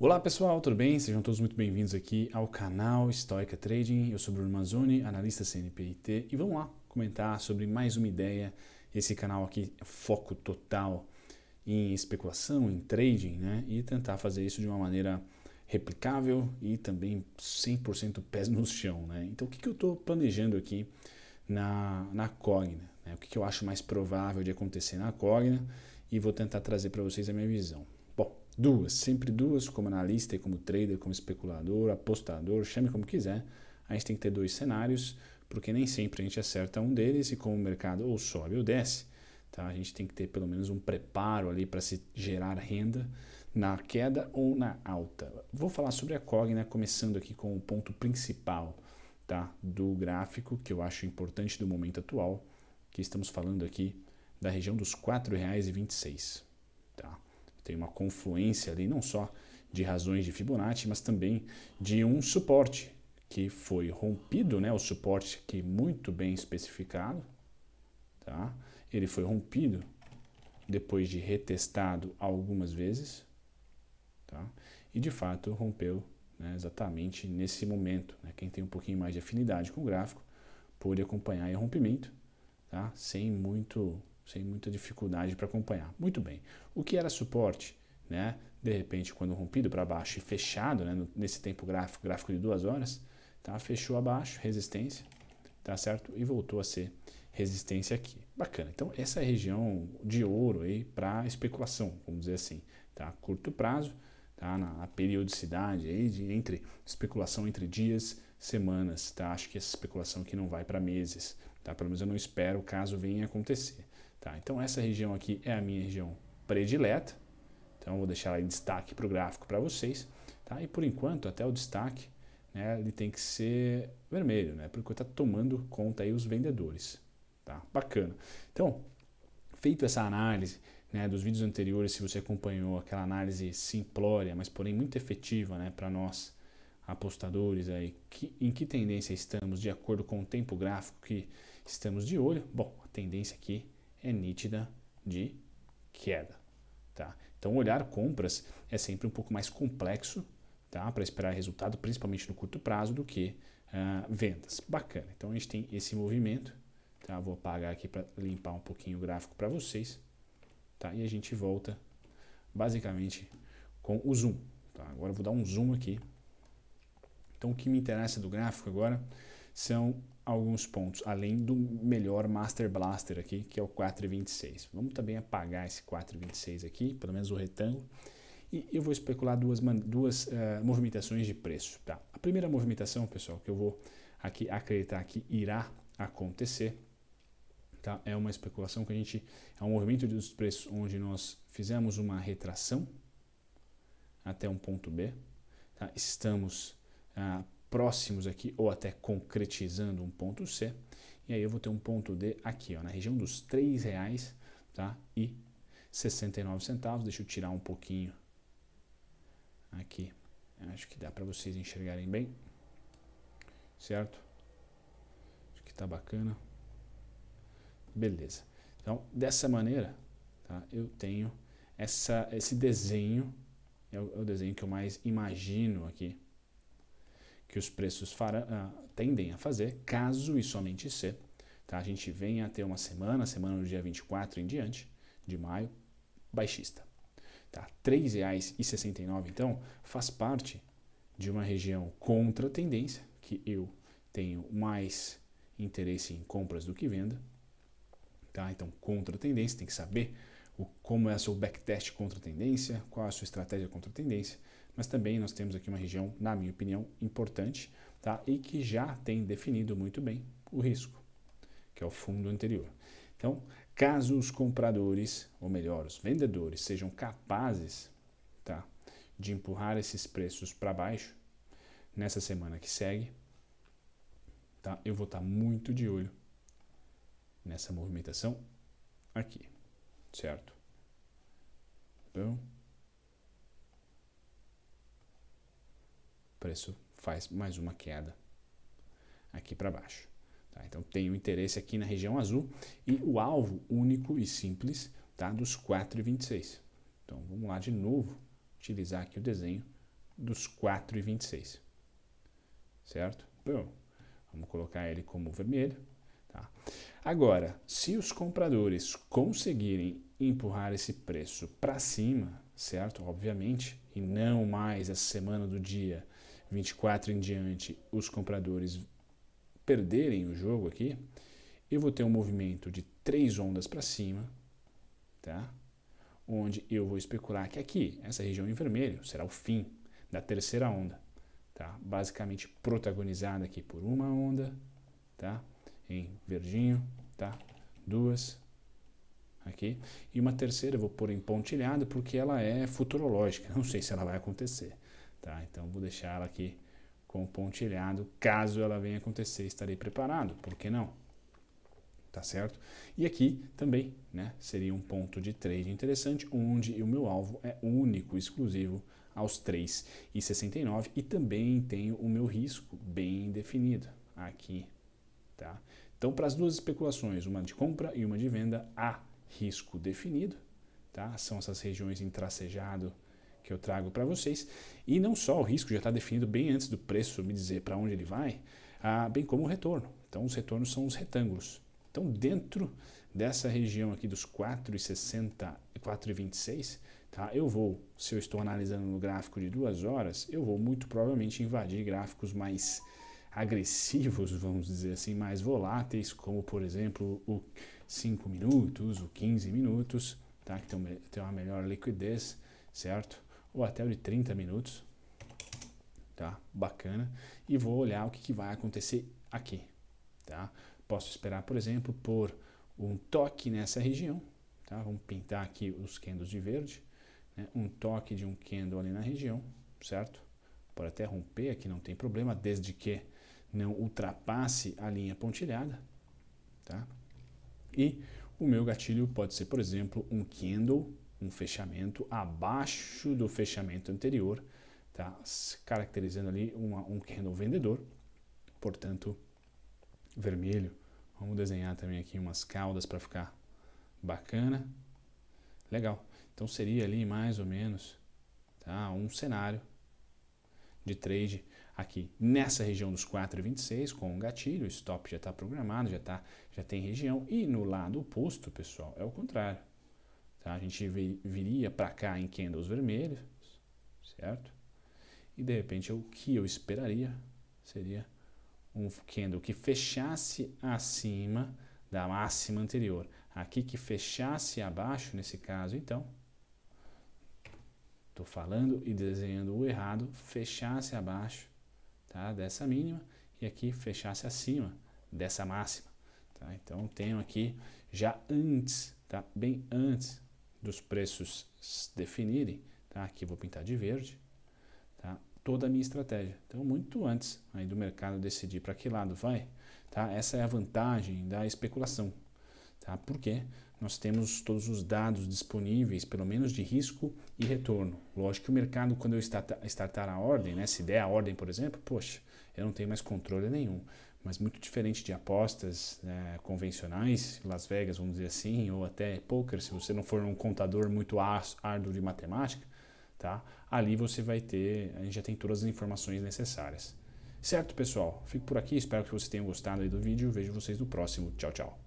Olá pessoal, tudo bem? Sejam todos muito bem-vindos aqui ao canal Stoica Trading. Eu sou Bruno Mazzoni, analista CNPIT, e vamos lá comentar sobre mais uma ideia. Esse canal aqui é foco total em especulação, em trading, né? E tentar fazer isso de uma maneira replicável e também 100% pés no chão, né? Então o que eu estou planejando aqui na Cogna, né? O que eu acho mais provável de acontecer na Cogna e vou tentar trazer para vocês a minha visão. Bom, sempre duas, como analista e como trader, como especulador, apostador, chame como quiser. A gente tem que ter dois cenários, porque nem sempre a gente acerta um deles e como o mercado ou sobe ou desce, tá? A gente tem que ter pelo menos um preparo ali para se gerar renda na queda ou na alta. Vou falar sobre a Cogna, começando aqui com o ponto principal, tá, do gráfico, que eu acho importante do momento atual, que estamos falando aqui da região dos R$ 4,26. Tá? Tem uma confluência ali não só de razões de Fibonacci, mas também de um suporte que foi rompido, né? O suporte aqui muito bem especificado, tá? Ele foi rompido depois de retestado algumas vezes, tá? E de fato rompeu, né, exatamente nesse momento, né? Quem tem um pouquinho mais de afinidade com o gráfico pôde acompanhar o rompimento, tá? Sem muita dificuldade para acompanhar. Muito bem. O que era suporte, né? De repente, quando rompido para baixo e fechado, né, nesse tempo gráfico de 2 horas, tá? Fechou abaixo, resistência, tá certo? E voltou a ser resistência aqui. Bacana. Então, essa é a região de ouro aí para especulação, vamos dizer assim, tá? Curto prazo, tá? Na periodicidade aí entre especulação entre dias, semanas, tá? Acho que essa especulação aqui não vai para meses, tá? Pelo menos eu não espero caso venha acontecer, tá? Então essa região aqui é a minha região predileta, então eu vou deixar ela em destaque para o gráfico para vocês, tá? E por enquanto até o destaque, né, ele tem que ser vermelho, né? Porque está tomando conta aí os vendedores, tá? Bacana. Então, feito essa análise, né, dos vídeos anteriores, se você acompanhou aquela análise simplória, mas porém muito efetiva, né, para nós apostadores aí, em que tendência estamos de acordo com o tempo gráfico que estamos de olho. Bom, a tendência aqui é nítida de queda, tá? Então olhar compras é sempre um pouco mais complexo, tá, para esperar resultado, principalmente no curto prazo, do que vendas. Bacana. Então a gente tem esse movimento, tá? Vou apagar aqui para limpar um pouquinho o gráfico para vocês, tá? E a gente volta basicamente com o zoom, tá? Agora eu vou dar um zoom aqui. Então o que me interessa do gráfico agora são alguns pontos, além do melhor Master Blaster aqui, que é o 4,26. Vamos também apagar esse 4,26 aqui, pelo menos o retângulo, e eu vou especular duas movimentações de preço. Tá? A primeira movimentação, pessoal, que eu vou aqui acreditar que irá acontecer, tá? É uma especulação que é um movimento dos preços onde nós fizemos uma retração até um ponto B, tá? Estamos próximos aqui ou até concretizando um ponto C, e aí eu vou ter um ponto D aqui, ó, na região dos R$ 3,00, tá? E 69 centavos. Deixa eu tirar um pouquinho aqui, acho que dá para vocês enxergarem bem, certo? Acho que está bacana, beleza. Então dessa maneira, tá? Eu tenho esse desenho, é o desenho que eu mais imagino aqui que os preços tendem a fazer, caso e somente se, tá? A gente venha a ter uma semana do dia 24 em diante, de maio, baixista. Tá? R$ 3,69, então, faz parte de uma região contra tendência, que eu tenho mais interesse em compras do que venda. Tá? Então, contra tendência, tem que saber como é o seu backtest contra tendência, qual é a sua estratégia contra tendência, mas também nós temos aqui uma região, na minha opinião, importante, tá? E que já tem definido muito bem o risco, que é o fundo anterior. Então, caso os compradores, ou melhor, os vendedores, sejam capazes, tá, de empurrar esses preços para baixo nessa semana que segue, tá, eu vou estar muito de olho nessa movimentação aqui, certo? Então, o preço faz mais uma queda aqui para baixo. Tá? Então tenho interesse aqui na região azul e o alvo único e simples, tá, dos 4,26. Então vamos lá de novo utilizar aqui o desenho dos 4,26, certo? Bom, vamos colocar ele como vermelho. Tá? Agora, se os compradores conseguirem empurrar esse preço para cima, certo? Obviamente, e não mais essa semana do dia 24 em diante, os compradores perderem o jogo aqui, eu vou ter um movimento de 3 ondas para cima, tá? Onde eu vou especular que aqui, essa região em vermelho, será o fim da terceira onda, tá? Basicamente protagonizada aqui por uma onda, tá? Em verdinho, tá? Duas aqui, e uma terceira eu vou pôr em pontilhado porque ela é futurológica, não sei se ela vai acontecer, tá? Então vou deixar ela aqui com pontilhado, caso ela venha acontecer, estarei preparado, por que não? Tá certo? E aqui também, né, seria um ponto de trade interessante, onde o meu alvo é único, exclusivo aos 3,69 e também tenho o meu risco bem definido aqui, tá? Então, para as duas especulações, uma de compra e uma de venda, há risco definido, tá? São essas regiões em tracejado que eu trago para vocês. E não só o risco já está definido bem antes do preço me dizer para onde ele vai, bem como o retorno. Então, os retornos são os retângulos. Então, dentro dessa região aqui dos 4,60 e 4,26, tá? Eu vou, se eu estou analisando no gráfico de 2 horas, eu vou muito provavelmente invadir gráficos mais agressivos, vamos dizer assim, mais voláteis, como por exemplo o 5 minutos, o 15 minutos, tá? Que tem uma melhor liquidez, certo? Ou até o de 30 minutos, tá? Bacana. E vou olhar o que vai acontecer aqui, tá? Posso esperar, por exemplo, por um toque nessa região, tá? Vamos pintar aqui os candles de verde, né? Um toque de um candle ali na região, certo? Pode até romper aqui, não tem problema, desde que não ultrapasse a linha pontilhada, tá? E o meu gatilho pode ser, por exemplo, um candle, um fechamento abaixo do fechamento anterior, tá? Caracterizando ali um candle vendedor, portanto, vermelho. Vamos desenhar também aqui umas caudas para ficar bacana. Legal. Então seria ali mais ou menos, tá, um cenário de trade aqui nessa região dos 4,26 com um gatilho, o stop já está programado, já tem região, e no lado oposto, pessoal, é o contrário. Tá? A gente viria para cá em candles vermelhos, certo? E de repente o que eu esperaria seria um candle que fechasse acima da máxima anterior. Aqui que fechasse abaixo, nesse caso, então, estou falando e desenhando o errado, fechasse abaixo, tá, dessa mínima, e aqui fechasse acima dessa máxima. Tá? Então, tenho aqui já antes, tá, bem antes dos preços definirem, tá, aqui vou pintar de verde, tá, toda a minha estratégia. Então, muito antes aí do mercado decidir para que lado vai, tá? Essa é a vantagem da especulação, tá? Porque nós temos todos os dados disponíveis, pelo menos de risco e retorno. Lógico que o mercado, quando eu startar a ordem, né, se der a ordem, por exemplo, poxa, eu não tenho mais controle nenhum. Mas muito diferente de apostas, né, convencionais, Las Vegas, vamos dizer assim, ou até poker, se você não for um contador muito árduo de matemática, tá? Ali você vai ter, a gente já tem todas as informações necessárias. Certo, pessoal? Fico por aqui, espero que vocês tenham gostado aí do vídeo. Vejo vocês no próximo. Tchau, tchau.